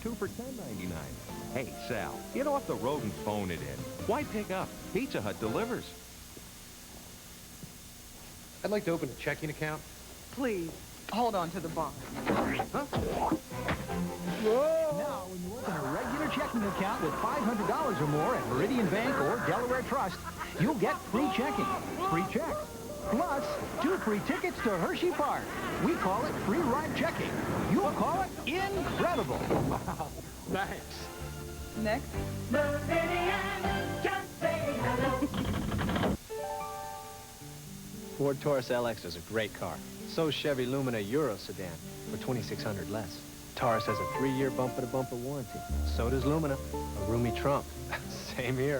2 for $10.99. Hey, Sal, get off the road and phone it in. Why pick up? Pizza Hut delivers. I'd like to open a checking account. Please, hold on to the bar. Huh? Whoa! Now, when you open a regular checking account with $500 or more at Meridian Bank or Delaware Trust, you'll get free checking, free checks, plus 2 free tickets to Hershey Park. We call it free ride checking. You'll call it incredible. Wow, thanks. Next. Meridian, just say hello. Ford Taurus LX is a great car. So's Chevy Lumina Euro sedan for $2,600 less. Taurus has a 3-year bumper-to-bumper warranty. So does Lumina. A roomy trunk. Same here.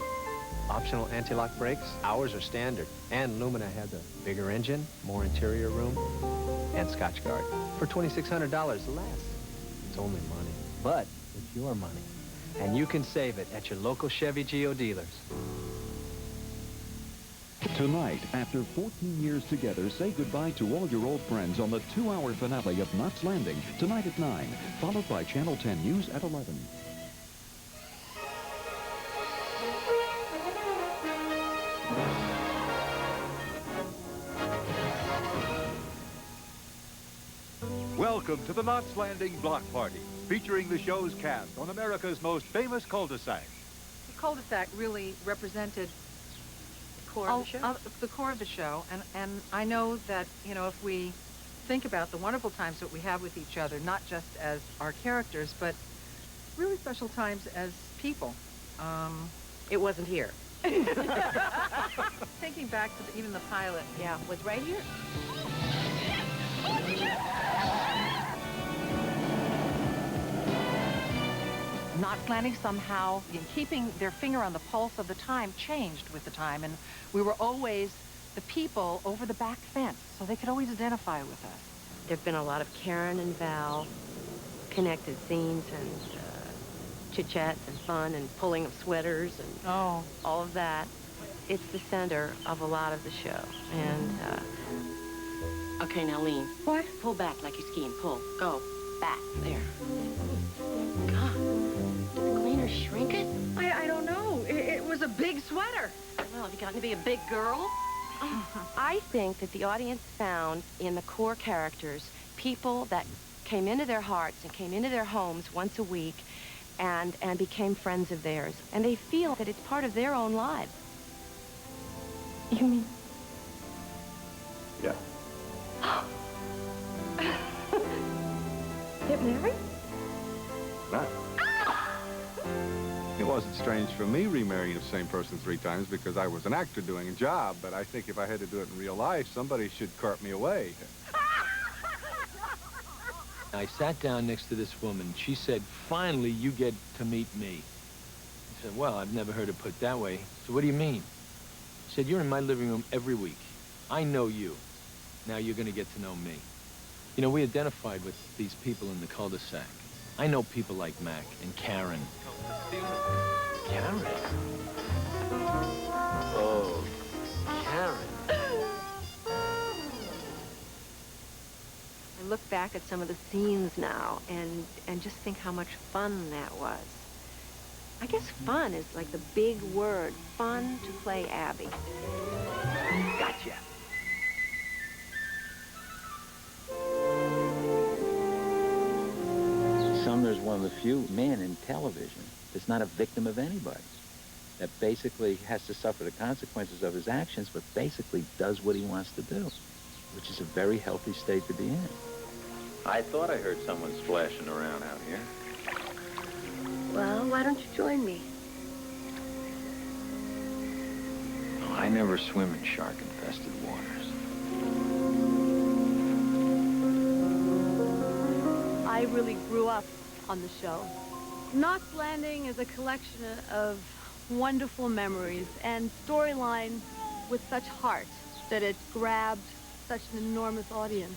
Optional anti-lock brakes. Ours are standard. And Lumina has a bigger engine, more interior room, and Scotch Guard for $2,600 less. It's only money, but it's your money. And you can save it at your local Chevy Geo dealers. Tonight, after 14 years together, say goodbye to all your old friends on the 2-hour finale of Knots Landing, tonight at 9, followed by Channel 10 News at 11. Welcome to the Knots Landing Block Party, featuring the show's cast on America's most famous cul-de-sac. The cul-de-sac really represented the core of the show, and I know that, you know, if we think about the wonderful times that we have with each other, not just as our characters, but really special times as people. It wasn't here. Thinking back to even the pilot. Yeah, it was right here. Knots Landing somehow, in keeping their finger on the pulse of the time, changed with the time, and we were always the people over the back fence, so they could always identify with us. There've been a lot of Karen and Val connected scenes and chit-chats and fun and pulling of sweaters and all of that. It's the center of a lot of the show. And, okay, now lean. What? Pull back like you're skiing. Pull. Go. Back. There. God. Did the cleaner shrink it? I don't know. It was a big sweater. Well, have you gotten to be a big girl? I think that the audience found in the core characters people that came into their hearts and came into their homes once a week and became friends of theirs. And they feel that it's part of their own lives. You mean? Yeah. Get married? What? It wasn't strange for me remarrying the same person 3 times because I was an actor doing a job, but I think if I had to do it in real life, somebody should cart me away. I sat down next to this woman. She said, finally, you get to meet me. I said, well, I've never heard it put that way. So what do you mean? She said, you're in my living room every week. I know you. Now you're going to get to know me. You know, we identified with these people in the cul-de-sac. I know people like Mac and Karen. Karen? Oh, Karen. I look back at some of the scenes now and just think how much fun that was. I guess fun is like the big word. Fun to play Abby. Gotcha. Sumner's one of the few men in television that's not a victim of anybody, that basically has to suffer the consequences of his actions, but basically does what he wants to do, which is a very healthy state to be in. I thought I heard someone splashing around out here. Well, why don't you join me? Oh, I never swim in shark-infested waters. I really grew up on the show. Knots Landing is a collection of wonderful memories and storyline with such heart that it grabbed such an enormous audience.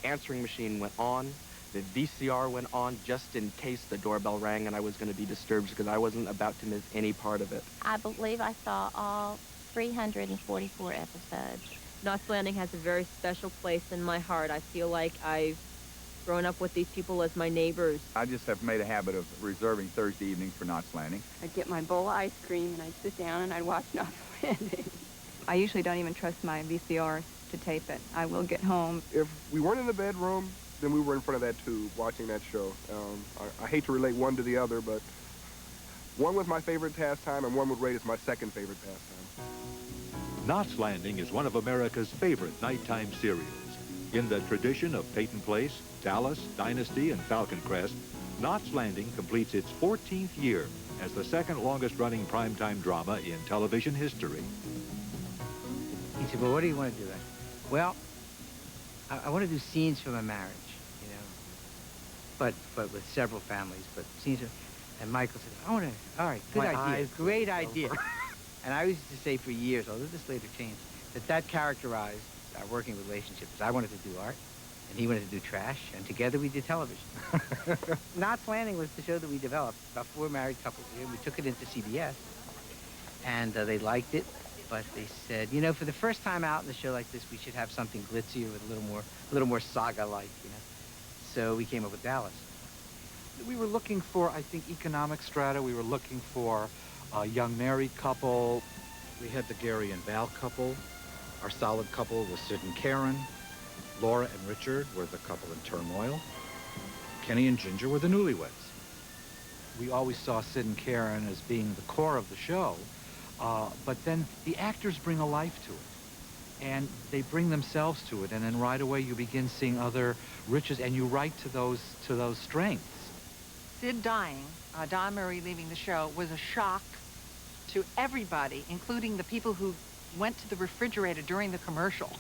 answering machine went on. The VCR went on just in case the doorbell rang and I was going to be disturbed because I wasn't about to miss any part of it. I believe I saw all 344 episodes. Knots Landing has a very special place in my heart. I feel like I've grown up with these people as my neighbors. I just have made a habit of reserving Thursday evenings for Knots Landing. I'd get my bowl of ice cream and I'd sit down and I'd watch Knots Landing. I usually don't even trust my VCR to tape it. I will get home. If we weren't in the bedroom, then we were in front of that tube watching that show. I hate to relate one to the other, but one was my favorite pastime and one would rate as my second favorite pastime. Knots Landing is one of America's favorite nighttime serials. In the tradition of Peyton Place, Dallas, Dynasty, and Falcon Crest, Knots Landing completes its 14th year as the second longest-running primetime drama in television history. He said, well, what do you want to do? Well, I want to do scenes from a marriage, you know, but with several families, but scenes of, and Michael said, I want to, all right, good idea, great idea. And I used to say for years, although this later changed, that characterized our working relationship, because I wanted to do art, and he wanted to do trash, and together we did television. Knots Landing was the show that we developed, about 4 married couples here. We took it into CBS, and they liked it, but they said, you know, for the first time out in a show like this, we should have something glitzier with a little more saga-like, you know. So we came up with Dallas. We were looking for, I think, economic strata. We were looking for a young married couple. We had the Gary and Val couple. Our solid couple was Sid and Karen. Laura and Richard were the couple in turmoil. Kenny and Ginger were the newlyweds. We always saw Sid and Karen as being the core of the show, but then the actors bring a life to it, and they bring themselves to it, and then right away you begin seeing other riches, and you write to those strengths. Sid dying, Don Murray leaving the show, was a shock to everybody, including the people who went to the refrigerator during the commercial,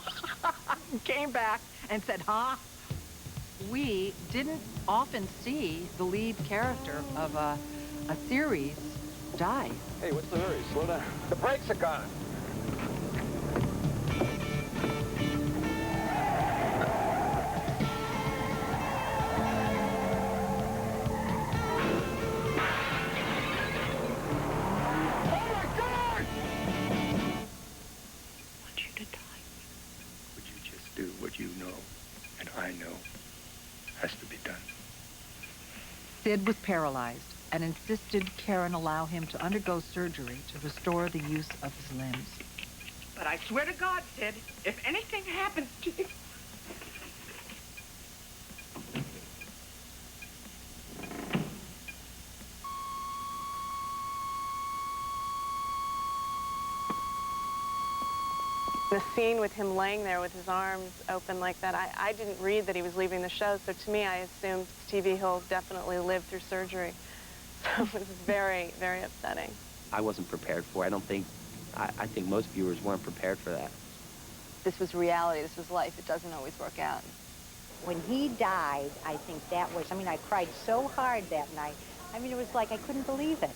came back and said, huh? We didn't often see the lead character of a series die. Hey, what's the hurry? Slow down. The brakes are gone. What you know and I know has to be done. Sid was paralyzed and insisted Karen allow him to undergo surgery to restore the use of his limbs. But I swear to God, Sid, if anything happens to you... The scene with him laying there with his arms open like that, I didn't read that he was leaving the show, so to me I assumed Stevie Hill definitely lived through surgery. So it was very, very upsetting. I wasn't prepared for it. I think most viewers weren't prepared for that. This was reality, this was life. It doesn't always work out. When he died, I think that was, I mean, I cried so hard that night. I mean, it was like I couldn't believe it.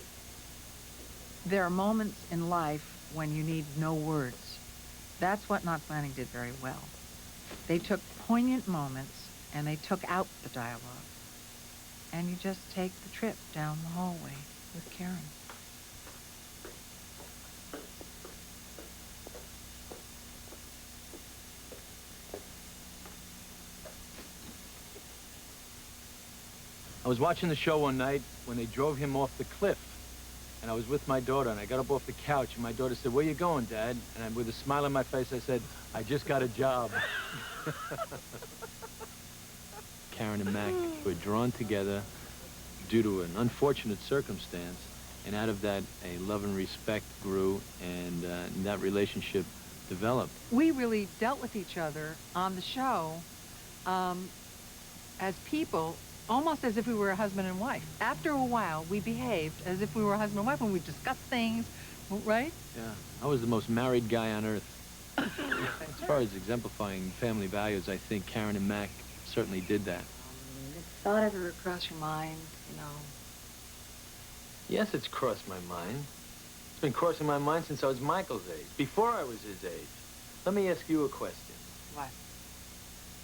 There are moments in life when you need no words. That's what Knots Landing did very well. They took poignant moments and they took out the dialogue. And you just take the trip down the hallway with Karen. I was watching the show one night when they drove him off the cliff. And I was with my daughter, and I got up off the couch, and my daughter said, "Where you going, Dad?" And with a smile on my face, I said, "I just got a job." Karen and Mac were drawn together due to an unfortunate circumstance, and out of that, a love and respect grew, and that relationship developed. We really dealt with each other on the show as people, almost as if we were a husband and wife. After a while, we behaved as if we were a husband and wife when we discussed things, right? Yeah, I was the most married guy on earth. As far as exemplifying family values, I think Karen and Mac certainly did that. Did thought ever cross your mind, you know? Yes, it's crossed my mind. It's been crossing my mind since I was Michael's age, before I was his age. Let me ask you a question. What?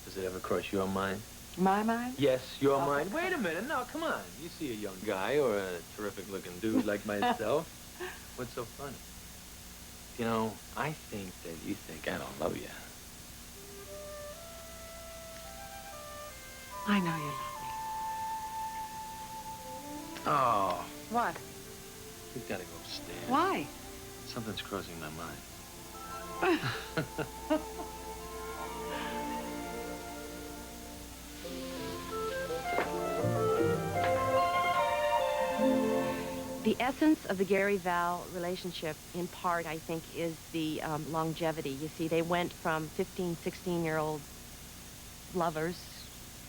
Does it ever cross your mind? My mind? Yes, your mind. Wait a minute. No, come on. You see a young guy or a terrific-looking dude like myself. What's so funny? You know, I think that you think I don't love you. I know you love me. Oh. What? We've got to go upstairs. Why? Something's crossing my mind. The essence of the Gary-Val relationship, in part, I think, is the longevity. You see, they went from 15, 16-year-old lovers,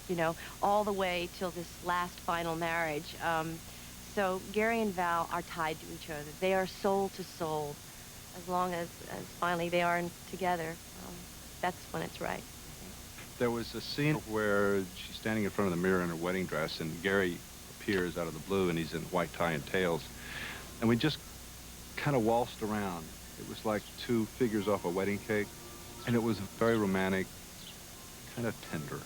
you know, all the way till this last final marriage. So Gary and Val are tied to each other. They are soul to soul. As long as finally they are together, that's when it's right. There was a scene where she's standing in front of the mirror in her wedding dress, and Gary appears out of the blue, and he's in white tie and tails. And we just kind of waltzed around. It was like two figures off a wedding cake, and it was very romantic, kind of tender.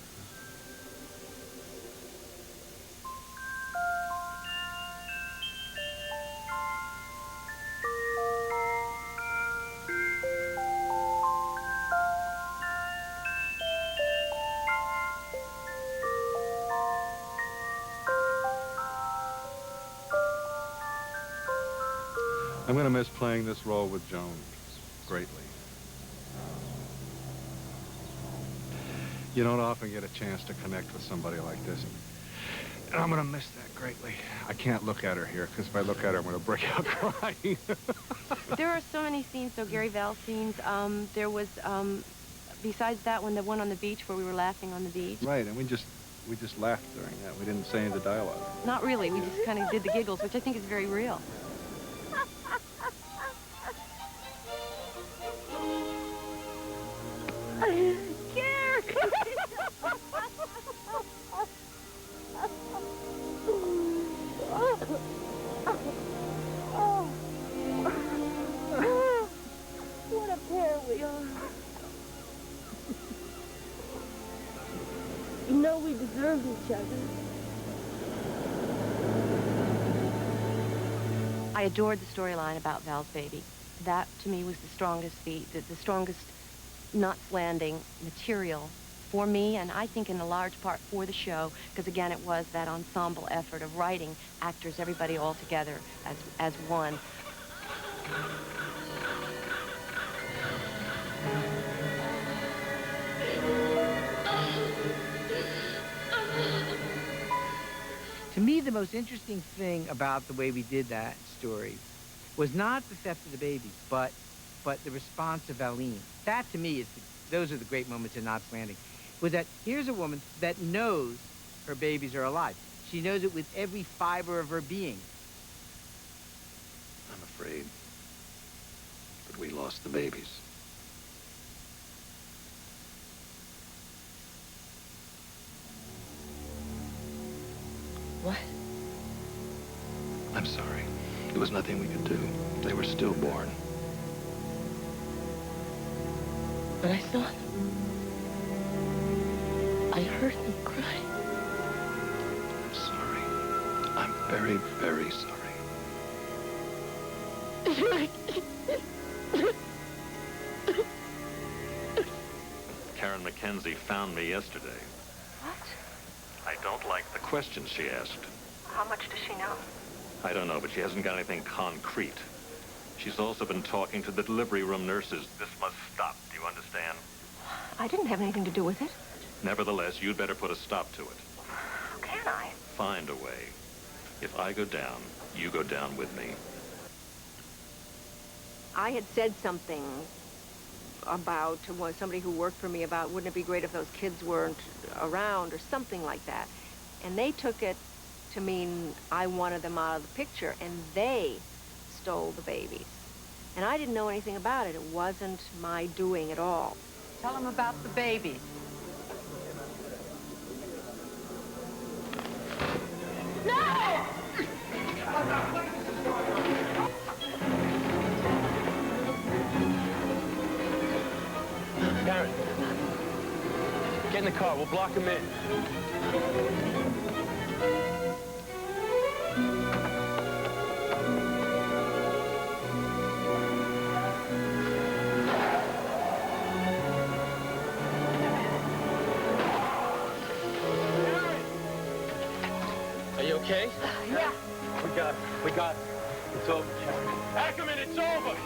I'm going to miss playing this role with Joan greatly. You don't often get a chance to connect with somebody like this. And I'm going to miss that greatly. I can't look at her here, because if I look at her, I'm going to break out crying. There are so many scenes, though, Gary Val scenes. There was, besides that one, the one on the beach where we were laughing on the beach. Right, and we just laughed during that. We didn't say any of the dialogue. Not really. We just kind of did the giggles, which I think is very real. What a pair we are. You know we deserve each other. I adored the storyline about Val's baby. That, to me, was the strongest the strongest Knots Landing material for me, and I think in a large part for the show, because again, it was that ensemble effort of writing actors, everybody all together as one. To me, the most interesting thing about the way we did that story was not the theft of the baby, but the response of Aline. That, to me, those are the great moments in Knots Landing, was that here's a woman that knows her babies are alive. She knows it with every fiber of her being. I'm afraid that we lost the babies. What? I'm sorry. There was nothing we could do. They were stillborn. But I saw them. I heard them cry. I'm sorry. I'm very, very sorry. Karen McKenzie found me yesterday. What? I don't like the questions she asked. How much does she know? I don't know, but she hasn't got anything concrete. She's also been talking to the delivery room nurses. This must stop. Do you understand? I didn't have anything to do with it. Nevertheless, you'd better put a stop to it. How can I? Find a way. If I go down, you go down with me. I had said something about somebody who worked for me about, wouldn't it be great if those kids weren't around or something like that. And they took it to mean I wanted them out of the picture, and they stole the babies. And I didn't know anything about it. It wasn't my doing at all. Tell them about the babies. No! Karen. Get in the car. We'll block him in. Are you okay? Yeah. We got it. It's over, Karen. Ackerman, it's over!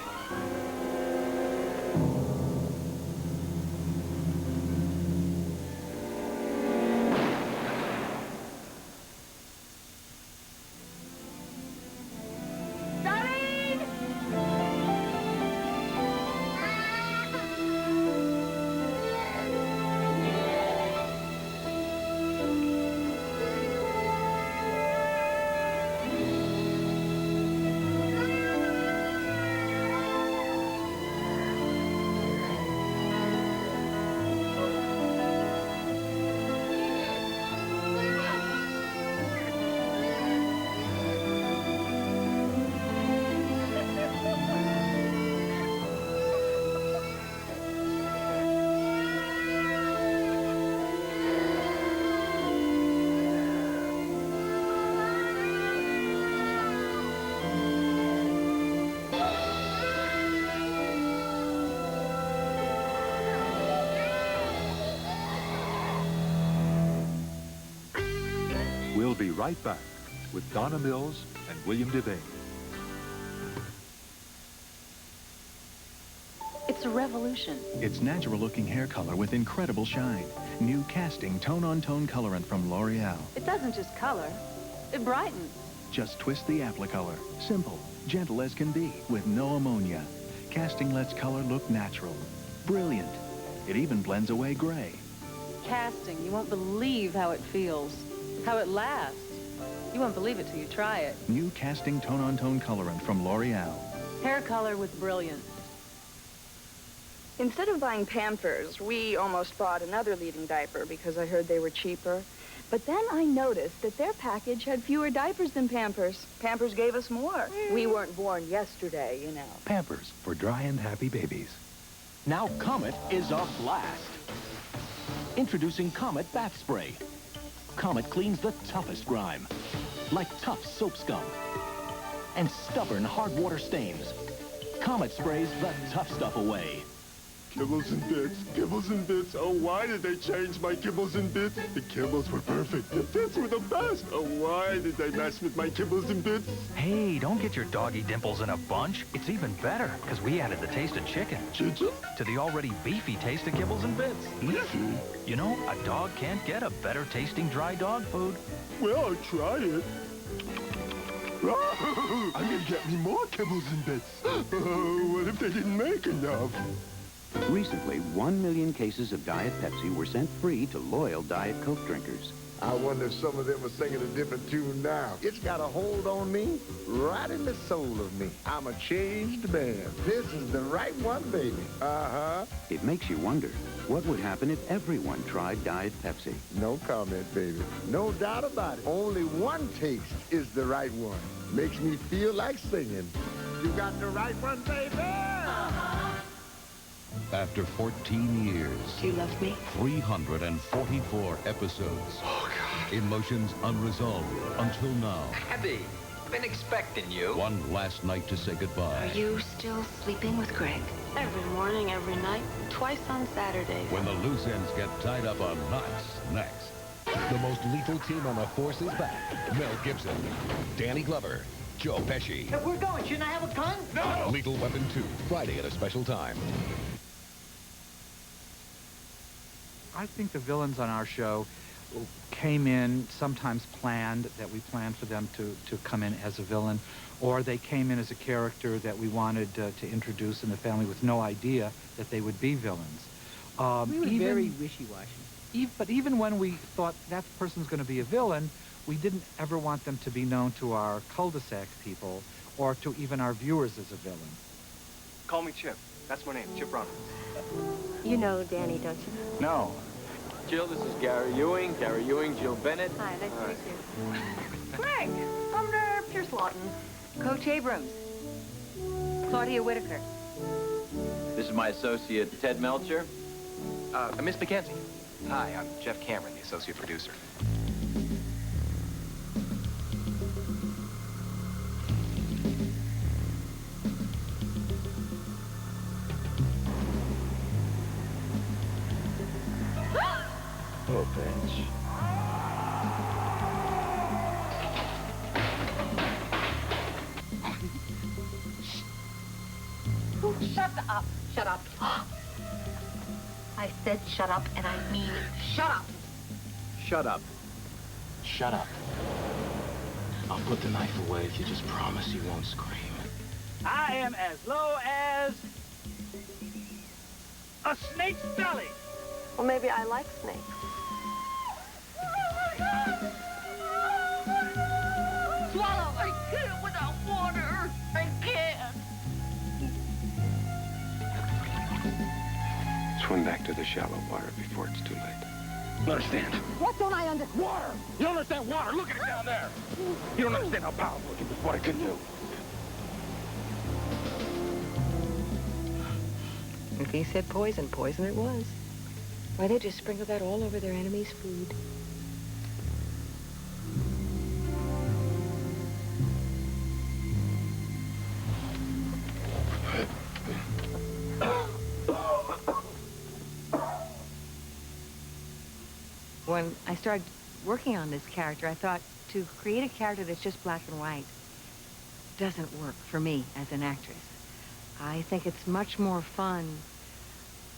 We'll be right back with Donna Mills and William Devane. It's a revolution. It's natural-looking hair color with incredible shine. New casting tone-on-tone colorant from L'Oreal. It doesn't just color, it brightens. Just twist the applicolor. Simple, gentle as can be, with no ammonia. Casting lets color look natural. Brilliant. It even blends away gray. Casting, you won't believe how it feels, how it lasts. You won't believe it till you try it. New casting tone-on-tone colorant from L'Oreal. Hair color with brilliance. Instead of buying Pampers, we almost bought another leading diaper because I heard they were cheaper. But then I noticed that their package had fewer diapers than Pampers. Pampers gave us more. We weren't born yesterday, you know. Pampers for dry and happy babies. Now Comet is a blast. Introducing Comet Bath Spray. Comet cleans the toughest grime, like tough soap scum and stubborn hard water stains. Comet sprays the tough stuff away. Kibbles and bits, kibbles and bits. Oh, why did they change my kibbles and bits? The kibbles were perfect. The bits were the best. Oh, why did they mess with my kibbles and bits? Hey, don't get your doggy dimples in a bunch. It's even better, because we added the taste of chicken. Chicken? To the already beefy taste of kibbles and bits. Beefy? You know, a dog can't get a better tasting dry dog food. Well, I'll try it. I'm gonna get me more kibbles and bits. Oh, what if they didn't make enough? Recently, 1 million cases of Diet Pepsi were sent free to loyal Diet Coke drinkers. I wonder if some of them are singing a different tune now. It's got a hold on me, right in the soul of me. I'm a changed man. This is the right one, baby. Uh-huh. It makes you wonder, what would happen if everyone tried Diet Pepsi? No comment, baby. No doubt about it. Only one taste is the right one. Makes me feel like singing. You got the right one, baby! Uh-huh. After 14 years. Do you love me? 344 episodes. Oh, God. Emotions unresolved until now. Abby, I've been expecting you. One last night to say goodbye. Are you still sleeping with Greg? Every morning, every night, twice on Saturdays. When the loose ends get tied up on knots. Next. The most lethal team on the force is back. Mel Gibson, Danny Glover, Joe Pesci. If we're going, shouldn't I have a gun? No! Lethal Weapon 2, Friday at a special time. I think the villains on our show came in, sometimes planned, that we planned for them to come in as a villain, or they came in as a character that we wanted to introduce in the family with no idea that they would be villains. We were very wishy-washy. But even when we thought that person's going to be a villain, we didn't ever want them to be known to our cul-de-sac people or to even our viewers as a villain. Call me Chip. That's my name, Chip Roberts. You know Danny, don't you? No. Jill, this is Gary Ewing, Jill Bennett. Hi, nice to meet you. Greg, Governor Pierce Lawton, Coach Abrams, Claudia Whitaker. This is my associate, Ted Melcher. Miss McKenzie. Hi, I'm Jeff Cameron, the associate producer. Oh, bitch. Shut up. Shut up. I said shut up, and I mean shut up. Shut up. Shut up. I'll put the knife away if you just promise you won't scream. I am as low as a snake's belly. Well, maybe I like snakes. Swallow, I can't without water. I can't. Swim back to the shallow water before it's too late. Understand? What don't I understand? Water! You don't understand water? Look at it down there! You don't understand how powerful it is, what it can do. If he said poison, poison it was. Why, they just sprinkle that all over their enemy's food. When I started working on this character, I thought to create a character that's just black and white doesn't work for me as an actress. I think it's much more fun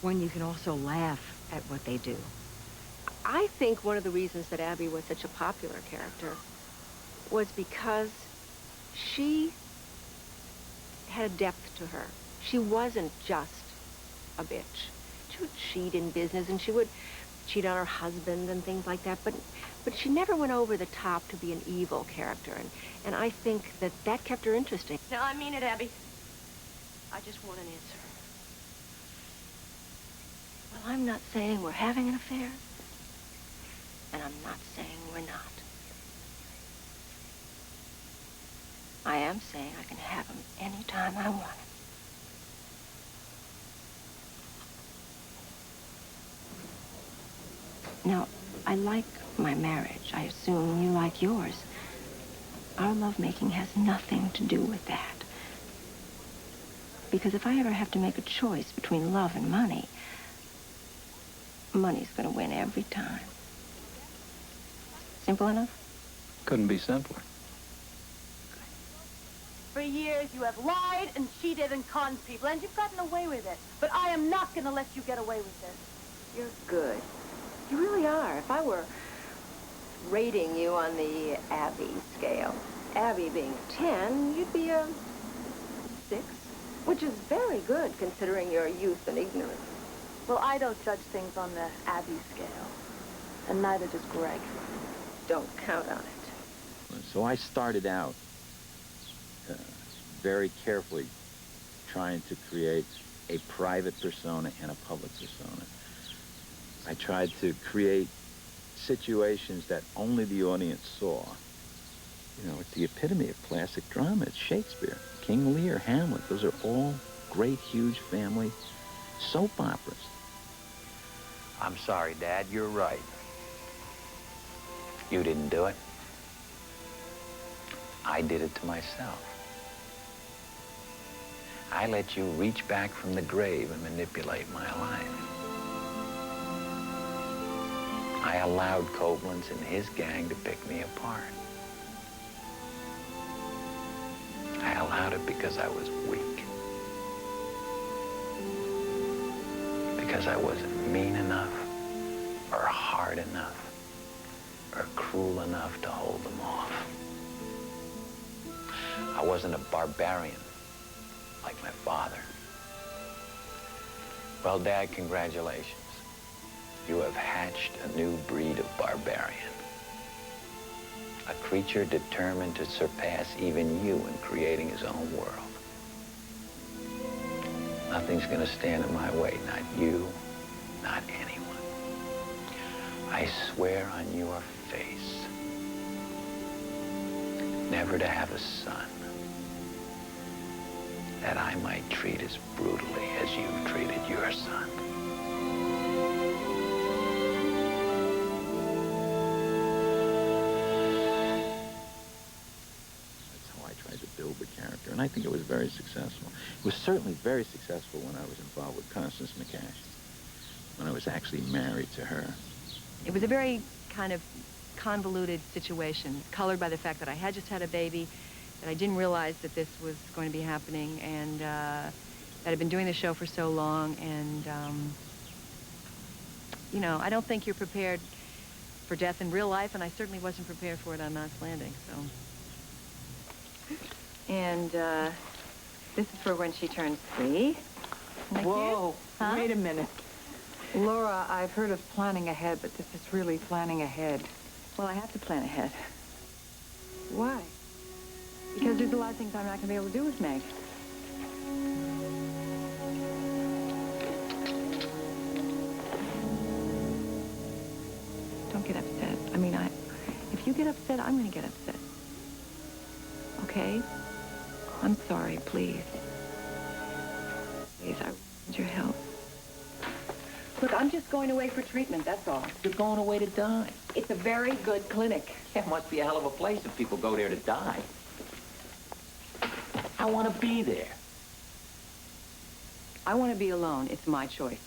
when you can also laugh at what they do. I think one of the reasons that Abby was such a popular character was because she had a depth to her. She wasn't just a bitch. She would cheat in business, and she would cheat on her husband and things like that, but she never went over the top to be an evil character, and I think that kept her interesting. No, I mean it, Abby. I just want an answer. Well, I'm not saying we're having an affair, and I'm not saying we're not. I am saying I can have him anytime I want him. Now, I like my marriage. I assume you like yours. Our lovemaking has nothing to do with that. Because if I ever have to make a choice between love and money, money's gonna win every time. Simple enough? Couldn't be simpler. For years, you have lied and cheated and conned people, and you've gotten away with it. But I am not going to let you get away with this. You're good. You really are. If I were rating you on the Abby scale, Abby being 10, you'd be a 6, which is very good considering your youth and ignorance. Well, I don't judge things on the Abby scale, and neither does Greg. Don't count on it. So I started out very carefully trying to create a private persona and a public persona. I tried to create situations that only the audience saw. You know, it's the epitome of classic drama. It's Shakespeare, King Lear, Hamlet. Those are all great, huge family soap operas. I'm sorry, Dad, you're right. You didn't do it. I did it to myself. I let you reach back from the grave and manipulate my life. I allowed Koblenz and his gang to pick me apart. I allowed it because I was weak. Because I wasn't mean enough, or hard enough, or cruel enough to hold them off. I wasn't a barbarian like my father. Well, Dad, congratulations. You have hatched a new breed of barbarian. A creature determined to surpass even you in creating his own world. Nothing's gonna stand in my way, not you, not anyone. I swear on your face, never to have a son that I might treat as brutally as you've treated your son. And I think it was very successful. It was certainly very successful when I was involved with Constance McCash, when I was actually married to her. It was a very kind of convoluted situation, colored by the fact that I had just had a baby, that I didn't realize that this was going to be happening, and that I'd been doing the show for so long, and, you know, I don't think you're prepared for death in real life, and I certainly wasn't prepared for it on Knots Landing, so. And this is for when she turns 3. Whoa, Huh? wait a minute. Laura, I've heard of planning ahead, but this is really planning ahead. Well, I have to plan ahead. Why? Because there's a lot of things I'm not going to be able to do with Meg. Don't get upset. I mean, if you get upset, I'm going to get upset. Okay? I'm sorry, please. Please, I need your help. Look, I'm just going away for treatment, that's all. You're going away to die. It's a very good clinic. It must be a hell of a place if people go there to die. I want to be there. I want to be alone. It's my choice.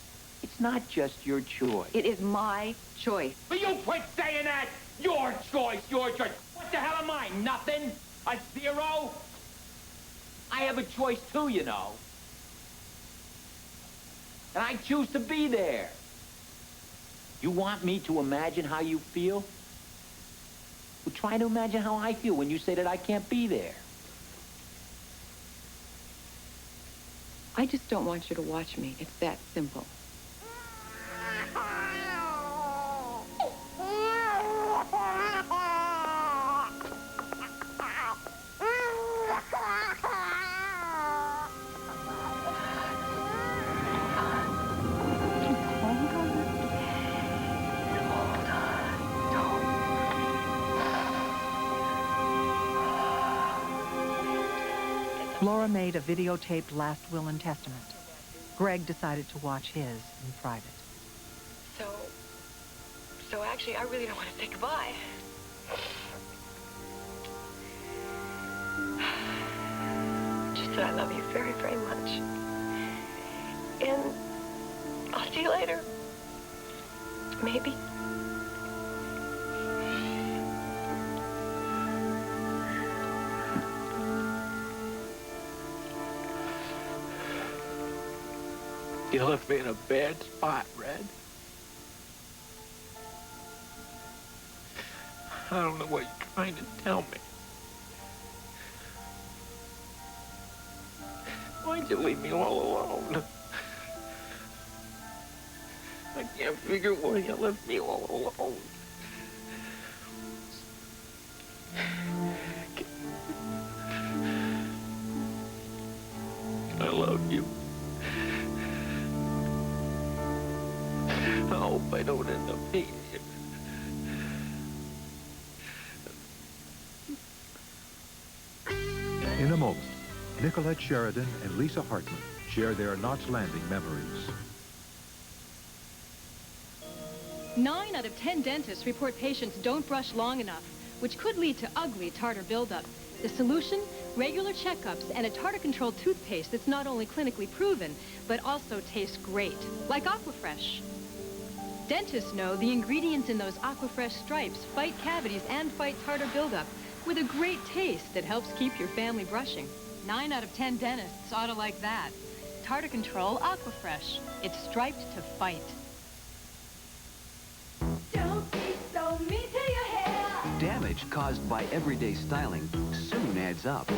It's not just your choice. It is my choice. Will you quit saying that? Your choice, your choice. What the hell am I? Nothing? A 0? I have a choice too, you know. And I choose to be there. You want me to imagine how you feel? Well, try to imagine how I feel when you say that I can't be there. I just don't want you to watch me. It's that simple. Laura made a videotaped last will and testament. Greg decided to watch his in private. So actually, I really don't want to say goodbye. Just that I love you very, very much. And I'll see you later. Maybe. You left me in a bad spot, Red. I don't know what you're trying to tell me. Why'd you leave me all alone? I can't figure why you left me all alone. I love you. I hope I don't end up hating you. In a moment, Nicolette Sheridan and Lisa Hartman share their Knots Landing memories. 9 out of 10 dentists report patients don't brush long enough, which could lead to ugly tartar buildup. The solution? Regular checkups and a tartar control toothpaste that's not only clinically proven, but also tastes great, like Aquafresh. Dentists know the ingredients in those Aquafresh stripes fight cavities and fight tartar buildup with a great taste that helps keep your family brushing. 9 out of 10 dentists ought to like that. Tartar Control Aquafresh. It's striped to fight. Don't be so mean to your hair. Damage caused by everyday styling soon adds up.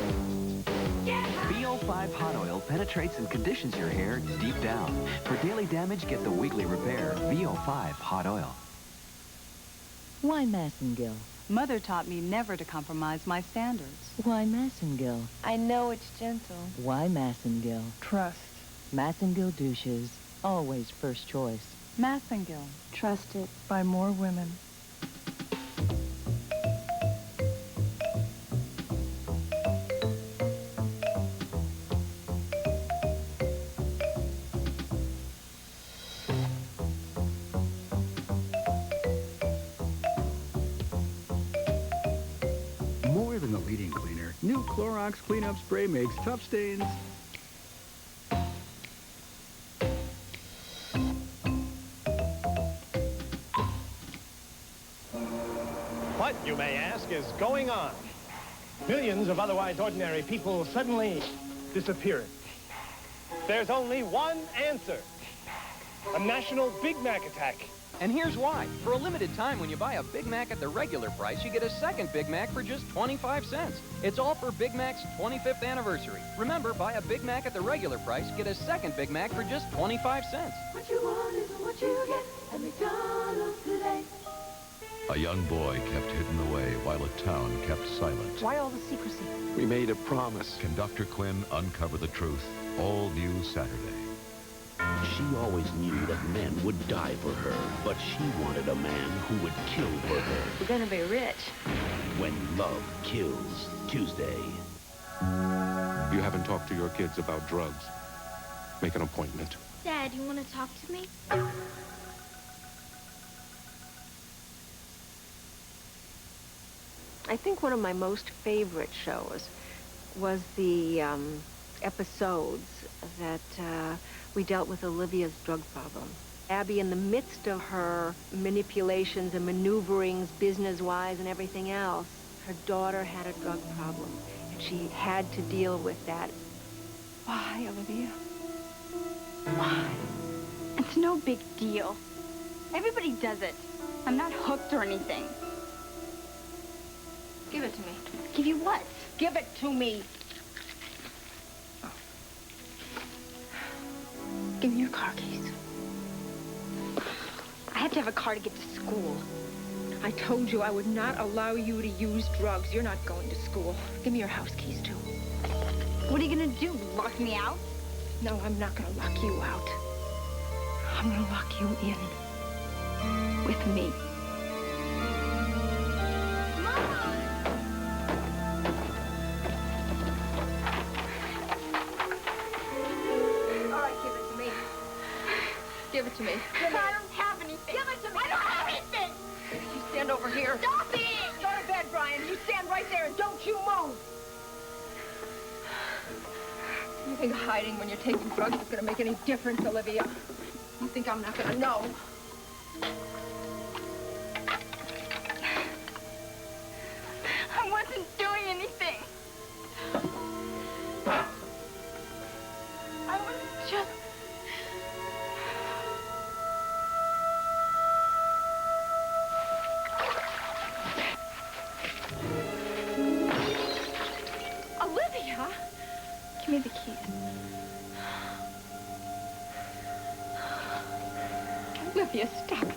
VO5 Hot Oil penetrates and conditions your hair deep down. For daily damage, get the weekly repair. VO5 Hot Oil. Why Massengill? Mother taught me never to compromise my standards. Why Massengill? I know it's gentle. Why Massengill? Trust. Massengill douches, always first choice. Massengill. Trusted by more women. More than the leading cleaner, new Clorox cleanup spray makes tough stains. What, you may ask, is going on? Millions of otherwise ordinary people suddenly disappearing. There's only one answer. A national Big Mac attack. And here's why. For a limited time, when you buy a Big Mac at the regular price, you get a second Big Mac for just 25 cents. It's all for Big Mac's 25th anniversary. Remember, buy a Big Mac at the regular price, get a second Big Mac for just 25 cents. What you want is what you get at McDonald's today. A young boy kept hidden away while a town kept silent. Why all the secrecy? We made a promise. Can Dr. Quinn uncover the truth? All new Saturday. She always knew that men would die for her, but she wanted a man who would kill for her. We're gonna be rich. When Love Kills, Tuesday. You haven't talked to your kids about drugs. Make an appointment. Dad, you want to talk to me? I think one of my most favorite shows was the episodes that we dealt with Olivia's drug problem. Abby, in the midst of her manipulations and maneuverings, business-wise and everything else, her daughter had a drug problem, and she had to deal with that. Why, Olivia? Why? It's no big deal. Everybody does it. I'm not hooked or anything. Give it to me. Give you what? Give it to me. Give me your car keys. I have to have a car to get to school. I told you I would not allow you to use drugs. You're not going to school. Give me your house keys, too. What are you gonna do? Lock me out? No, I'm not gonna lock you out. I'm gonna lock you in. With me. Give it to me. I don't have anything. Give it to me. I don't have anything. You stand over here. Stop it! Go to bed, Brian. You stand right there and don't you move. You think hiding when you're taking drugs is going to make any difference, Olivia? You think I'm not going to know? I wasn't doing anything. I was just... Olivia! Give me the keys. Olivia, stop it.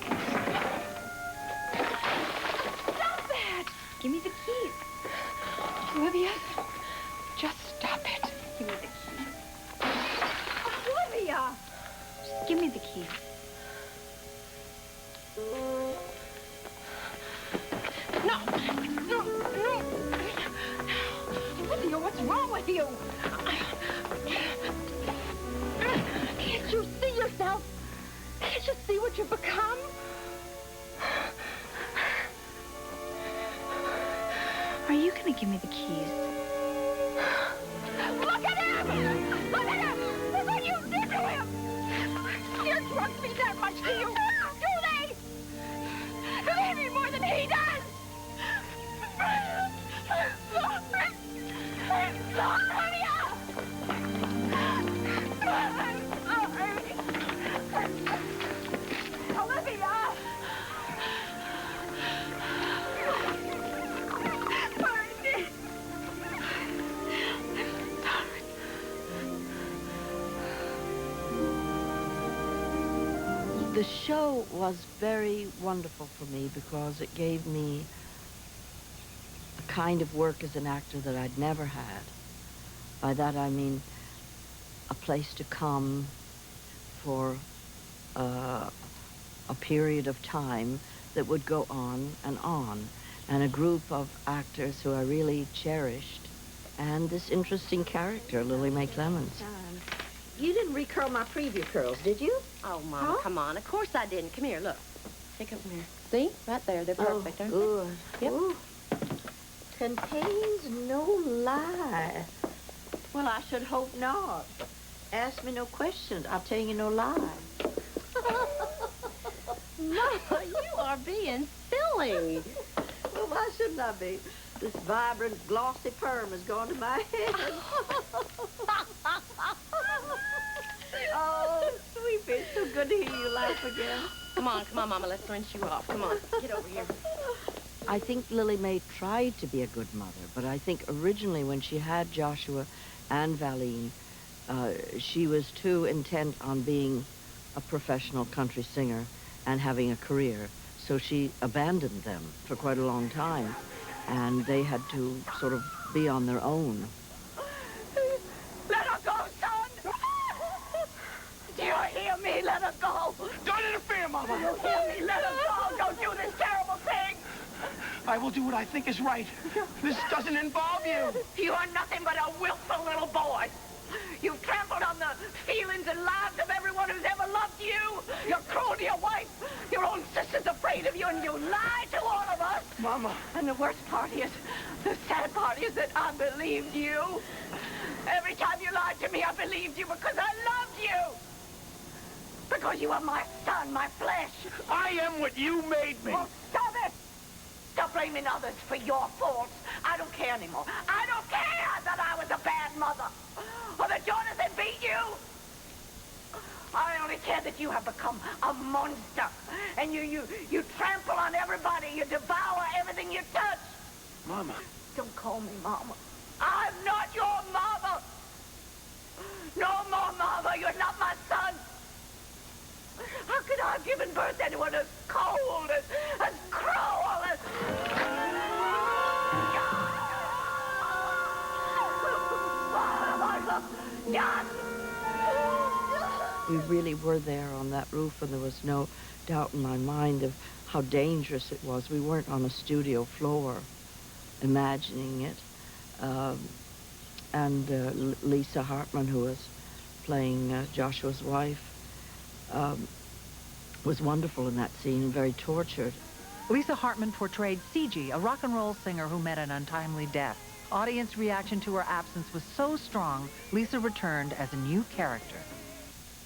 Stop that! Give me the keys. Olivia, just stop it. Give me the keys. Olivia! Just give me the keys. No! No! No! Olivia, what's wrong with you? Can't you see yourself? Can't you see what you've become? Are you gonna give me the keys? Look at him! Look at him! Look what you did to him! Your drugs mean that much to you! Do they? Do they mean more than he does? Olivia! The show was very wonderful for me because it gave me a kind of work as an actor that I'd never had. By that I mean a place to come for a period of time that would go on, and a group of actors who I really cherished, and this interesting character, Lily Mae Clemens. You didn't recurl my preview curls, did you? Oh, Mama, come on. Of course I didn't. Come here, look. Take them here. See? Right there. They're perfect, aren't good. they? Yep. Ooh. contains no lie. Well, I should hope not. Ask me no questions. I'll tell you no lie. Mama, you are being silly. Well, why shouldn't I be? This vibrant, glossy perm has gone to my head. Oh, Sweetie, it's so good to hear you laugh again. Come on, Mama, let's rinse you off. Come on, get over here. I think Lily Mae tried to be a good mother, but I think originally when she had Joshua and Valine, she was too intent on being a professional country singer and having a career. So she abandoned them for quite a long time, and they had to sort of be on their own. Let her go, son! Do you hear me? Let her go! Don't interfere, Mama! Do you hear me? Let her go! Don't do this terrible thing! I will do what I think is right. This doesn't involve you. You are nothing but a willful little boy. You've trampled on the feelings and lives of everyone who's ever loved you. You're cruel to your wife. Your own sister's afraid of you, and you lie to all of us. Mama. And the worst part is, the sad part is that I believed you. Every time you lied to me, I believed you because I loved you. Because you are my son, my flesh. I am what you made me. Oh, stop it! Stop blaming others for your faults. I don't care anymore. I don't care that I was a bad mother. Or that Jonathan beat you. I only care that you have become a monster. And you trample on everybody. You devour everything you touch. Mama. Don't call me Mama. I'm not your mother. No more, Mama. You're not my son. How could I have given birth to anyone as cold, as cruel, as... We really were there on that roof, and there was no doubt in my mind of how dangerous it was. We weren't on a studio floor imagining it. Lisa Hartman, who was playing Joshua's wife, was wonderful in that scene, very tortured. Lisa Hartman portrayed C.G., a rock and roll singer who met an untimely death. Audience reaction to her absence was so strong, Lisa returned as a new character.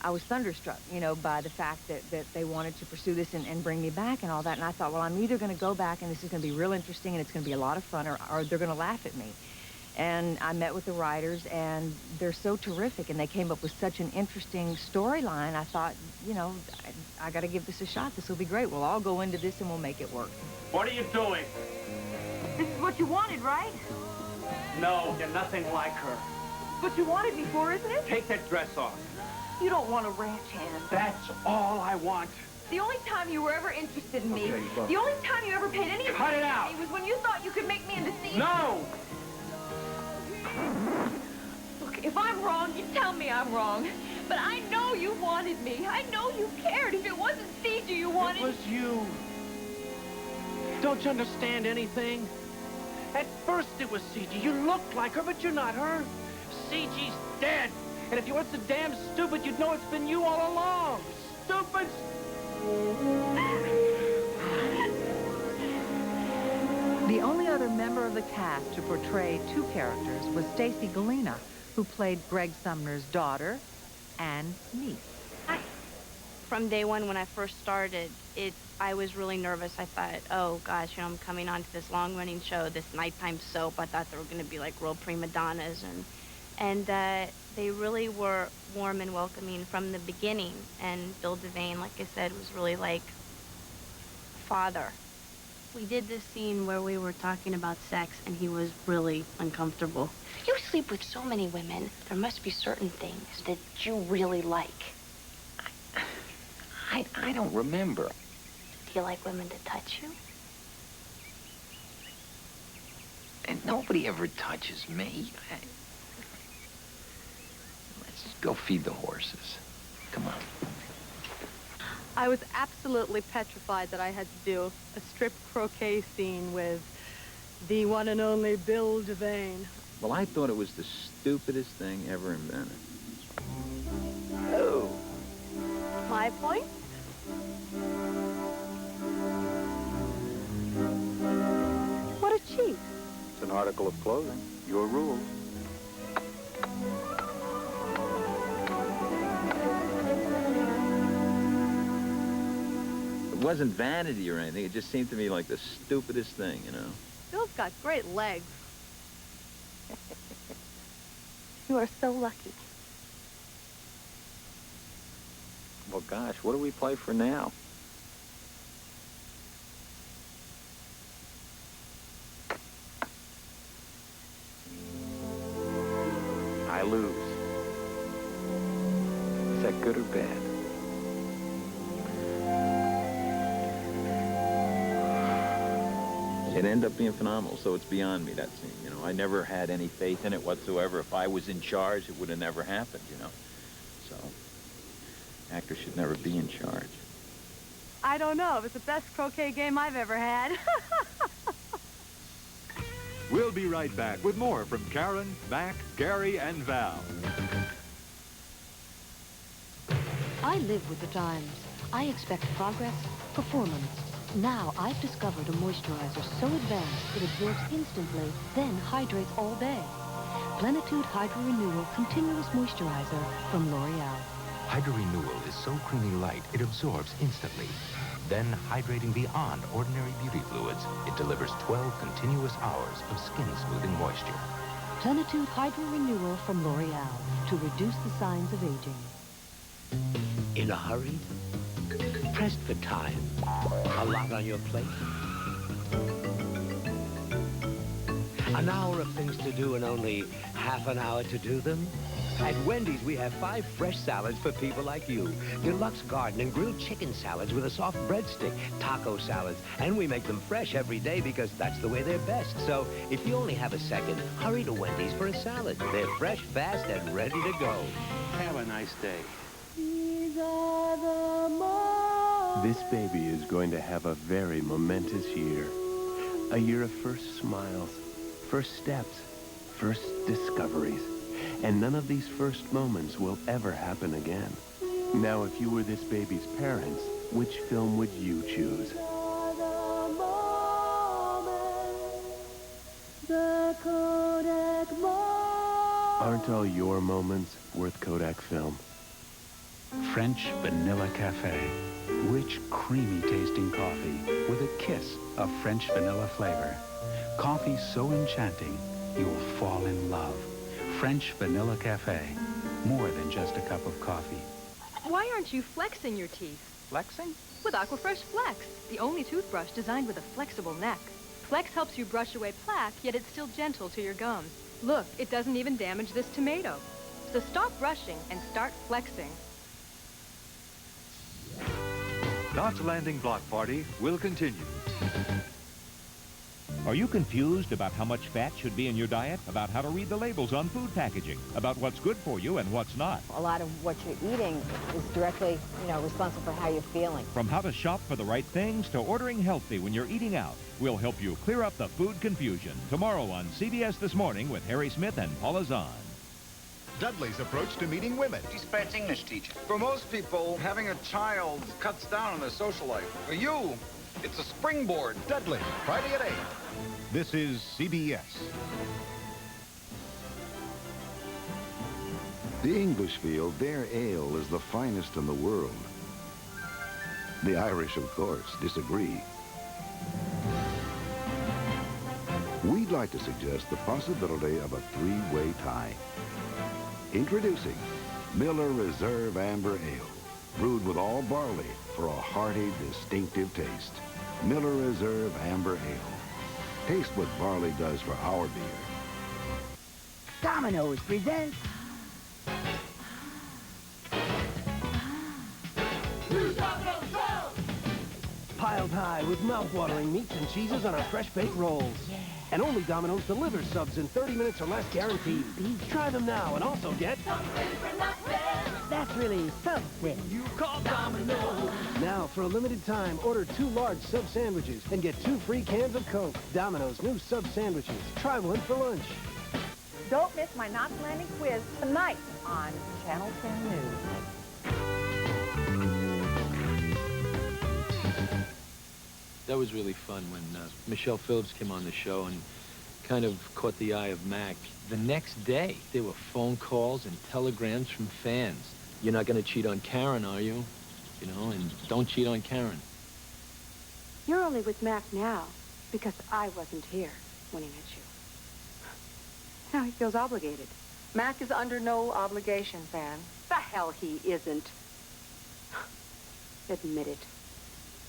I was thunderstruck, you know, by the fact that they wanted to pursue this and bring me back and all that. And I thought, well, I'm either going to go back and this is going to be real interesting and it's going to be a lot of fun, or they're going to laugh at me. And I met with the writers, and they're so terrific, and they came up with such an interesting storyline. I thought, you know, I got to give this a shot. This will be great. We'll all go into this and we'll make it work. What are you doing? This is what you wanted, right? No, you're nothing like her. What you wanted me for, isn't it? Take that dress off. You don't want a ranch hand. That's all I want. The only time you were ever interested in me, Okay, look. the only time you ever paid any Cut it attention out. to me was when you thought you could make me into Steve. No! Look, if I'm wrong, you tell me I'm wrong. But I know you wanted me. I know you cared. If it wasn't Steve you wanted... It was you. Don't you understand anything? At first it was C.G. You looked like her, but you're not her. C.G.'s dead. And if you weren't so damn stupid, you'd know it's been you all along. Stupid! The only other member of the cast to portray two characters was Stacy Galena, who played Greg Sumner's daughter and niece. From day one when I first started, I was really nervous. I thought, oh gosh, you know, I'm coming onto this long-running show, this nighttime soap. I thought they were going to be like real prima donnas, and they really were warm and welcoming from the beginning. And Bill Devane, like I said, was really like father. We did this scene where we were talking about sex, and he was really uncomfortable. You sleep with so many women. There must be certain things that you really like. I don't remember. Do you like women to touch you? And nobody ever touches me. Let's go feed the horses. Come on. I was absolutely petrified that I had to do a strip croquet scene with the one and only Bill Devane. Well, I thought it was the stupidest thing ever invented. Oh. My point? What a cheat. It's an article of clothing. Your rules. It wasn't vanity or anything. It just seemed to me like the stupidest thing, you know. Bill's got great legs. You are so lucky. Well, gosh, what do we play for now? I lose. Is that good or bad? It ended up being phenomenal, so it's beyond me, that scene. You know, I never had any faith in it whatsoever. If I was in charge, it would have never happened, you know. So, actors should never be in charge. I don't know. It was the best croquet game I've ever had. We'll be right back with more from Karen, Mac, Gary, and Val. I live with the times. I expect progress, performance. Now I've discovered a moisturizer so advanced it absorbs instantly, then hydrates all day. Plenitude Hydro Renewal Continuous Moisturizer from L'Oreal. Hydro Renewal is so creamy light, it absorbs instantly. Then, hydrating beyond ordinary beauty fluids, it delivers 12 continuous hours of skin-smoothing moisture. Plenitude Hydro Renewal from L'Oreal to reduce the signs of aging. In a hurry? Pressed for time? A lot on your plate? An hour of things to do and only half an hour to do them? At Wendy's, we have 5 fresh salads for people like you. Deluxe garden and grilled chicken salads with a soft breadstick, taco salads, and we make them fresh every day because that's the way they're best. So if you only have a second, hurry to Wendy's for a salad. They're fresh, fast, and ready to go. Have a nice day. These are the moments. This baby is going to have a very momentous year. A year of first smiles, first steps, first discoveries. And none of these first moments will ever happen again. Now, if you were this baby's parents, which film would you choose? The Kodak moment. Aren't all your moments worth Kodak film? French Vanilla Cafe. Rich, creamy tasting coffee with a kiss of French vanilla flavor. Coffee so enchanting, you'll fall in love. French Vanilla Cafe. More than just a cup of coffee. Why aren't you flexing your teeth? Flexing? With Aquafresh Flex, the only toothbrush designed with a flexible neck. Flex helps you brush away plaque, yet it's still gentle to your gums. Look, it doesn't even damage this tomato. So stop brushing and start flexing. Knots Landing Block Party will continue. Are you confused about how much fat should be in your diet? About how to read the labels on food packaging? About what's good for you and what's not? A lot of what you're eating is directly, responsible for how you're feeling. From how to shop for the right things to ordering healthy when you're eating out, we'll help you clear up the food confusion. Tomorrow on CBS This Morning with Harry Smith and Paula Zahn. Dudley's approach to meeting women. She's French English teacher. For most people, having a child cuts down on their social life. For you, it's a springboard. Dudley, Friday at 8. This is CBS. The English feel their ale is the finest in the world. The Irish, of course, disagree. We'd like to suggest the possibility of a three-way tie. Introducing Miller Reserve Amber Ale, brewed with all barley for a hearty, distinctive taste. Miller Reserve Amber Ale. Taste what barley does for our beer. Domino's presents... Piled high with mouth-watering meats and cheeses on our fresh-baked rolls. Yeah. And only Domino's delivers subs in 30 minutes or less guaranteed. Try them now and also get... That's really something. You call Domino's. Now, for a limited time, order 2 large sub sandwiches and get 2 free cans of Coke. Domino's new sub sandwiches. Try one for lunch. Don't miss my Knots Landing quiz tonight on Channel 10 News. That was really fun when Michelle Phillips came on the show, and kind of caught the eye of Mac. The next day, there were phone calls and telegrams from fans. You're not going to cheat on Karen, are you? You know, and don't cheat on Karen. You're only with Mac now because I wasn't here when he met you. Now he feels obligated. Mac is under no obligation, Fan. The hell he isn't. Admit it.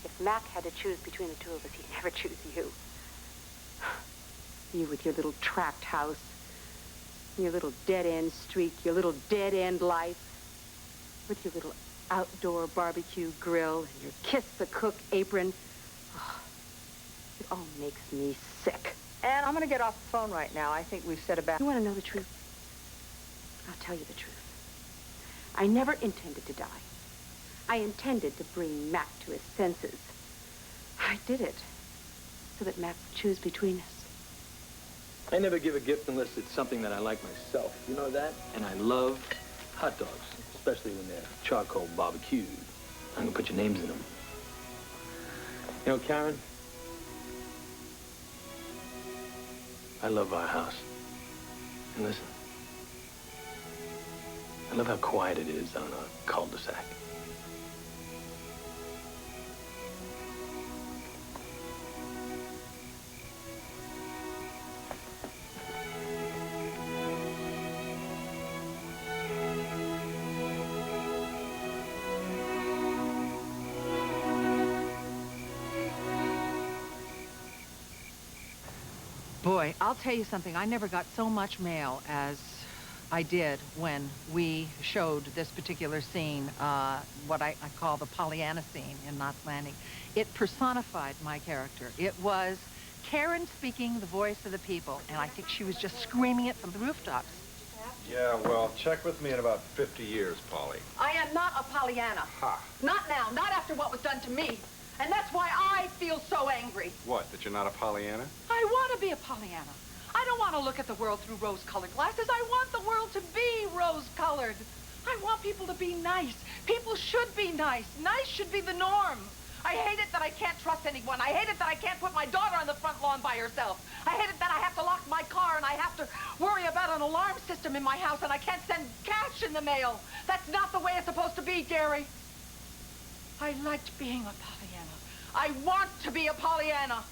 If Mac had to choose between the two of us, he'd never choose you. You with your little tract house, your little dead-end street, your little dead-end life, with your little outdoor barbecue grill and your kiss-the-cook apron. Oh, it all makes me sick. And I'm going to get off the phone right now. I think we've said about... You want to know the truth? I'll tell you the truth. I never intended to die. I intended to bring Mac to his senses. I did it so that Mac would choose between us. I never give a gift unless it's something that I like myself. You know that? And I love hot dogs, especially when they're charcoal barbecued. I'm going to put your names in them. You know, Karen, I love our house. And listen, I love how quiet it is on a cul-de-sac. Boy, I'll tell you something. I never got so much mail as I did when we showed this particular scene, what I call the Pollyanna scene in Knots Landing. It personified my character. It was Karen speaking the voice of the people, and I think she was just screaming it from the rooftops. Yeah, well, check with me in about 50 years, Polly. I am not a Pollyanna. Ha. Not now, not after what was done to me. And that's why I feel so angry. What, that you're not a Pollyanna? I want to be a Pollyanna. I don't want to look at the world through rose-colored glasses. I want the world to be rose-colored. I want people to be nice. People should be nice. Nice should be the norm. I hate it that I can't trust anyone. I hate it that I can't put my daughter on the front lawn by herself. I hate it that I have to lock my car and I have to worry about an alarm system in my house and I can't send cash in the mail. That's not the way it's supposed to be, Gary. I liked being a Pollyanna. I want to be a Pollyanna.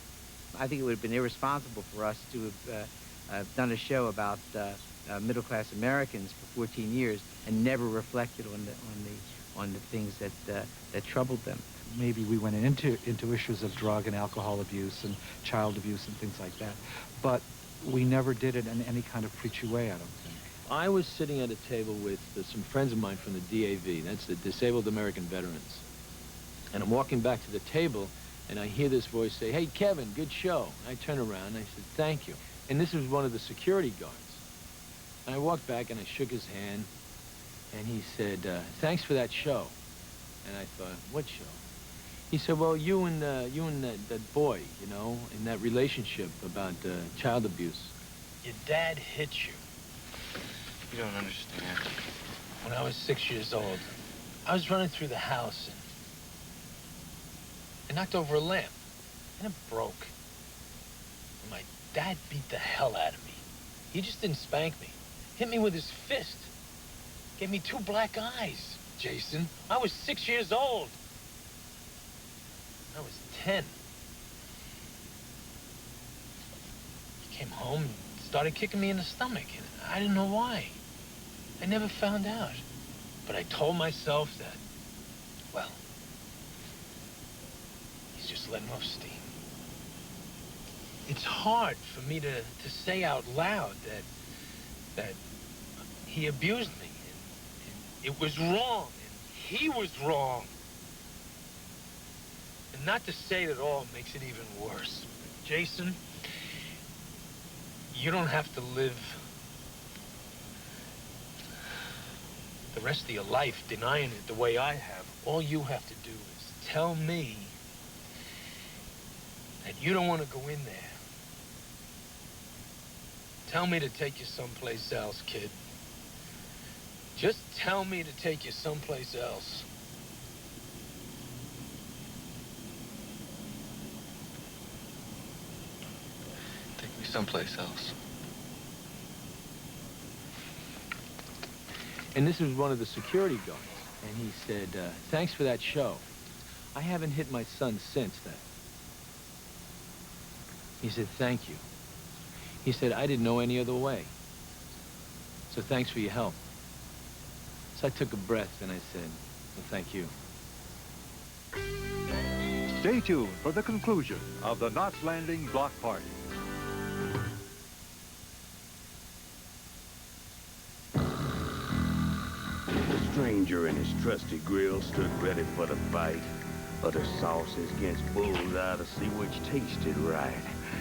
I think it would have been irresponsible for us to have done a show about middle-class Americans for 14 years and never reflected on the things that troubled them. Maybe we went into issues of drug and alcohol abuse and child abuse and things like that, but we never did it in any kind of preachy way, I don't think. I was sitting at a table with some friends of mine from the DAV, that's the Disabled American Veterans. And I'm walking back to the table, and I hear this voice say, "Hey, Kevin, good show." I turn around, and I said, "Thank you." And this was one of the security guards. And I walked back, and I shook his hand, and he said, "Thanks for that show." And I thought, what show? He said, well, you and that boy, you know, in that relationship about child abuse. Your dad hit you. You don't understand. When I was 6 years old, I was running through the house, and I knocked over a lamp, and it broke. And my dad beat the hell out of me. He just didn't spank me. Hit me with his fist. Gave me 2 black eyes, Jason. I was 6 years old. I was 10. He came home and started kicking me in the stomach, and I didn't know why. I never found out. But I told myself that, well, he's just letting off steam. It's hard for me to say out loud that he abused me, and it was wrong, and he was wrong. And not to say that all makes it even worse. Jason, you don't have to live the rest of your life denying it the way I have. All you have to do is tell me that you don't want to go in there. Tell me to take you someplace else, kid. Just tell me to take you someplace else. Take be someplace else. And this was one of the security guards. And he said, thanks for that show. I haven't hit my son since then. He said, thank you. He said, I didn't know any other way. So thanks for your help. So I took a breath and I said, well, thank you. Stay tuned for the conclusion of the Knots Landing Block Party. The stranger and his trusty grill stood ready for the bite. Other sauces against bullseye to see which tasted right.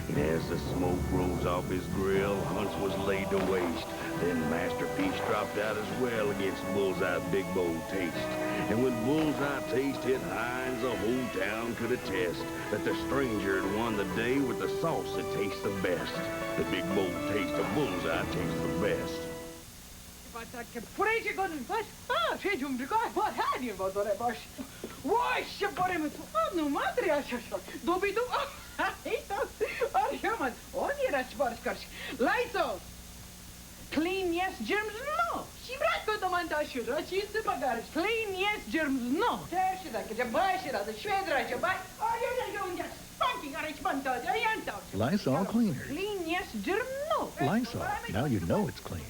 And as the smoke rose off his grill, Hunt's was laid to waste. Then Masterpiece dropped out as well against Bullseye's big bold taste. And when Bullseye taste hit Hines, the whole town could attest that the stranger had won the day with the sauce that tastes the best. The big bold taste of Bullseye tastes the best. Clean, yes, germs, no. She brought the manta shudra, she's the bagage. Clean, yes, germs, no. There she like a bash, the shredder, you buy. Oh, you're going to spunking or it's manta, Lysol cleaner. Clean, yes, germs, no. Lysol. Now you know it's clean.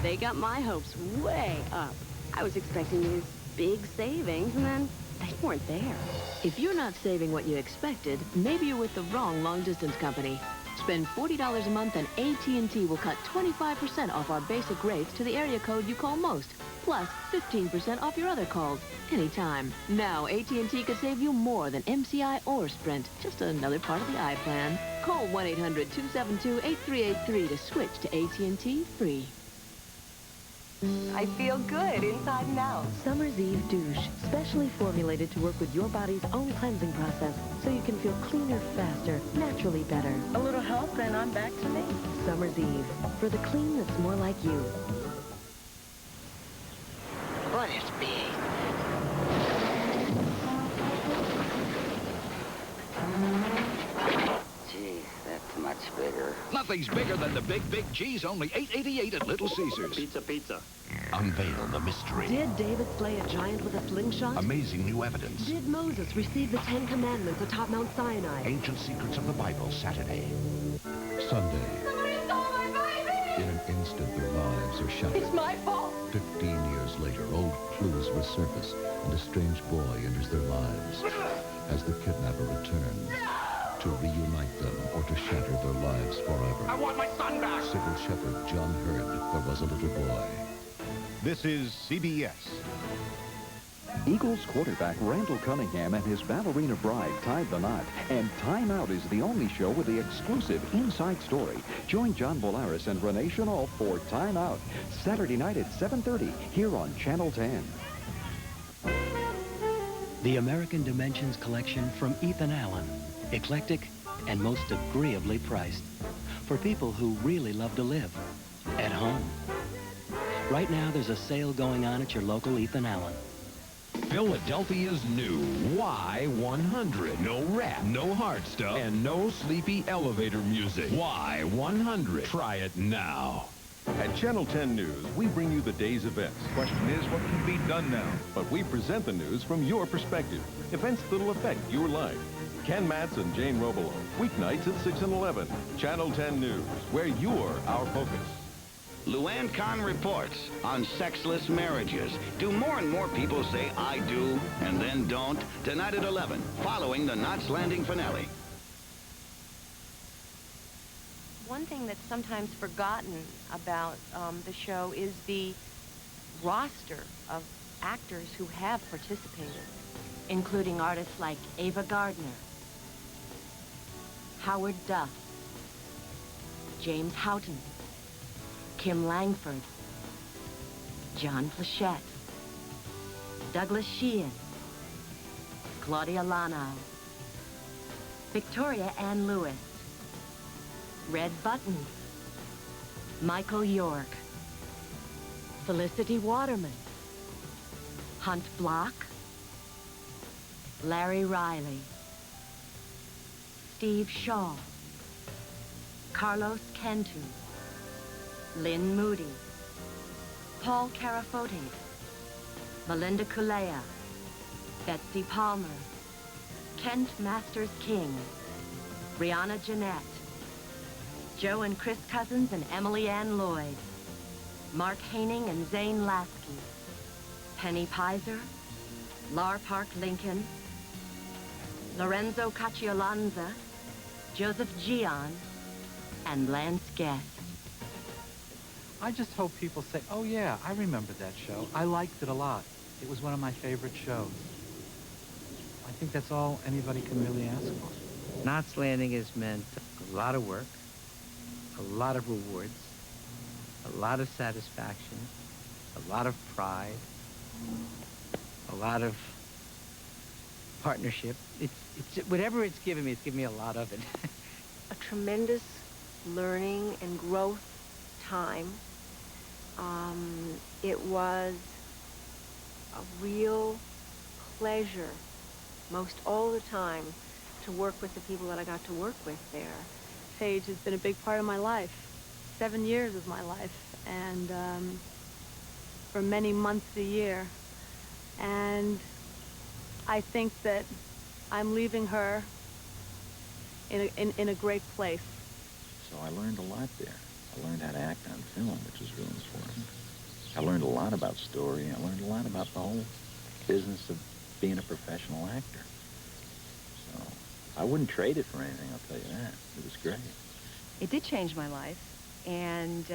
They got my hopes way up. I was expecting these big savings, and then they weren't there. If you're not saving what you expected, maybe you're with the wrong long-distance company. Spend $40 a month and AT&T will cut 25% off our basic rates to the area code you call most, plus 15% off your other calls, anytime. Now, AT&T could save you more than MCI or Sprint, just another part of the iPlan. Call 1-800-272-8383 to switch to AT&T free. I feel good inside and out. Summer's Eve douche, specially formulated to work with your body's own cleansing process, so you can feel cleaner, faster, naturally better. A little help and I'm back to me. Summer's Eve, for the clean that's more like you. But it's big. Geez, that's much bigger. Nothing's bigger than the big G's, only $8.88 at Little Caesars. Pizza. Unveil the mystery. Did David slay a giant with a slingshot? Amazing new evidence. Did Moses receive the 10 Commandments atop Mount Sinai? Ancient secrets of the Bible, Saturday. Sunday. In an instant, their lives are shattered. It's my fault. 15 years later, old clues resurface, and a strange boy enters their lives. As the kidnapper returns, to reunite them or to shatter their lives forever. I want my son back. Civil Shepherd John heard there was a little boy. This is CBS. Eagles quarterback Randall Cunningham and his ballerina bride tied the knot, and Time Out is the only show with the exclusive inside story. Join John Bolaris and Renee Chenault for Time Out, Saturday night at 7:30 here on Channel 10. The American Dimensions collection from Ethan Allen. Eclectic and most agreeably priced. For people who really love to live at home. Right now, there's a sale going on at your local Ethan Allen. Philadelphia's new Y100. No rap, no hard stuff, and no sleepy elevator music. Y100. Try it now. At Channel 10 News, we bring you the day's events. Question is, what can be done now? But we present the news from your perspective. Events that'll affect your life. Ken Matz and Jane Robelo. Weeknights at 6 and 11. Channel 10 News, where you're our focus. Luann Kahn reports on sexless marriages. Do more and more people say I do and then don't? Tonight at 11, following the Knots Landing finale. One thing that's sometimes forgotten about the show is the roster of actors who have participated, including artists like Ava Gardner, Howard Duff, James Houghton, Kim Langford, John Flechette, Douglas Sheehan, Claudia Lano, Victoria Ann Lewis, Red Buttons, Michael York, Felicity Waterman, Hunt Block, Larry Riley, Steve Shaw, Carlos Cantu, Lynn Moody, Paul Carafote, Melinda Kulea, Betsy Palmer, Kent Masters King, Brianna Jeanette, Joe and Chris Cousins and Emily Ann Lloyd, Mark Haining and Zane Lasky, Penny Pizer, Lar Park Lincoln, Lorenzo Caciolanza, Joseph Gian, and Lance Guest. I just hope people say, oh yeah, I remember that show. I liked it a lot. It was one of my favorite shows. I think that's all anybody can really ask for. Knots Landing has meant a lot of work, a lot of rewards, a lot of satisfaction, a lot of pride, a lot of partnership. It's whatever it's given me a lot of it. A tremendous learning and growth time. It was a real pleasure most all the time to work with the people that I got to work with there. Paige has been a big part of my life. 7 years of my life, and for many months a year. And I think that I'm leaving her in a great place. So I learned a lot there. I learned how to act on film, which was real important. I learned a lot about story. I learned a lot about the whole business of being a professional actor. So I wouldn't trade it for anything, I'll tell you that. It was great. It did change my life. And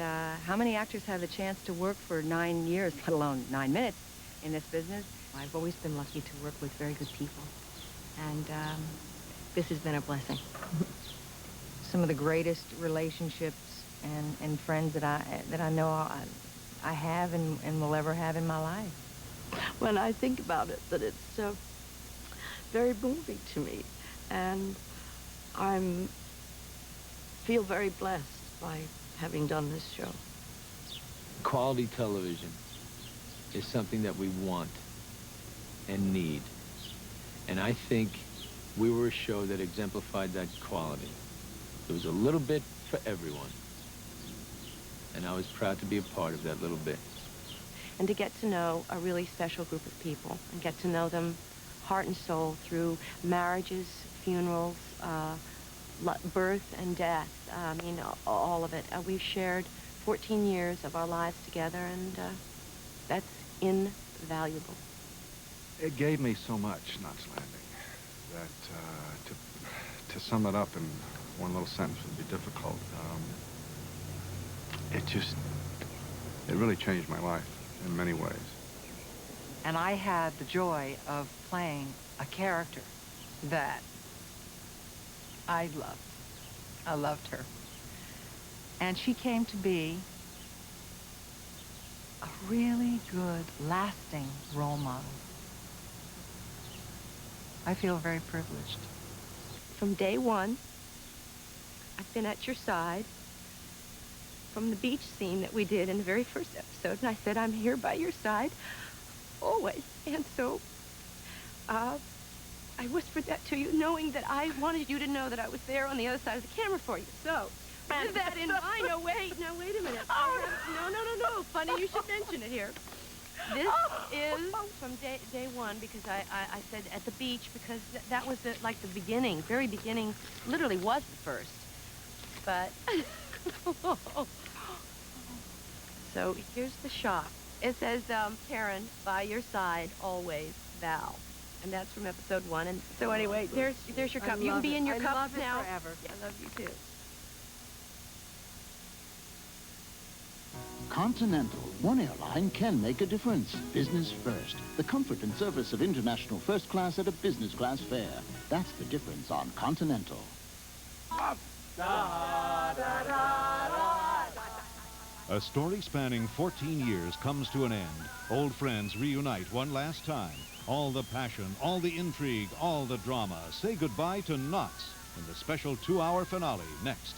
how many actors have the chance to work for 9 years, let alone 9 minutes in this business? I've always been lucky to work with very good people. And this has been a blessing. Some of the greatest relationships and friends that I know I have and will ever have in my life. When I think about it, that it's very moving to me. And I feel very blessed by having done this show. Quality television is something that we want and need. And I think we were a show that exemplified that quality. There was a little bit for everyone. And I was proud to be a part of that little bit. And to get to know a really special group of people and get to know them heart and soul through marriages, funerals, birth and death. I mean, all of it. We've shared 14 years of our lives together, and that's invaluable. It gave me so much, Knots Landing, that to sum it up in one little sentence would be difficult. It really changed my life in many ways. And I had the joy of playing a character that I loved. I loved her. And she came to be a really good, lasting role model. I feel very privileged. From day one, I've been at your side. From the beach scene that we did in the very first episode, and I said, I'm here by your side, always. And so, I whispered that to you, knowing that I wanted you to know that I was there on the other side of the camera for you. So, with that in mind, no, wait a minute. No, funny you should mention it here. This is from day one, because I said at the beach, because that was like the beginning, very beginning, literally was the first. But, so here's the shot. It says, Karen, by your side, always, Val. And that's from episode 1. And so anyway, there's your cup. You can be in your cup now. Forever. Yeah, I love you too. Continental. One airline can make a difference. Business first. The comfort and service of international first class at a business class fare. That's the difference on Continental. A story spanning 14 years comes to an end. Old friends reunite one last time. All the passion, all the intrigue, all the drama. Say goodbye to Knots in the special 2-hour finale next.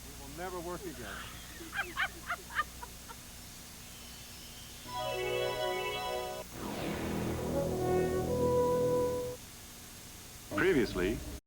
We will never work again. Previously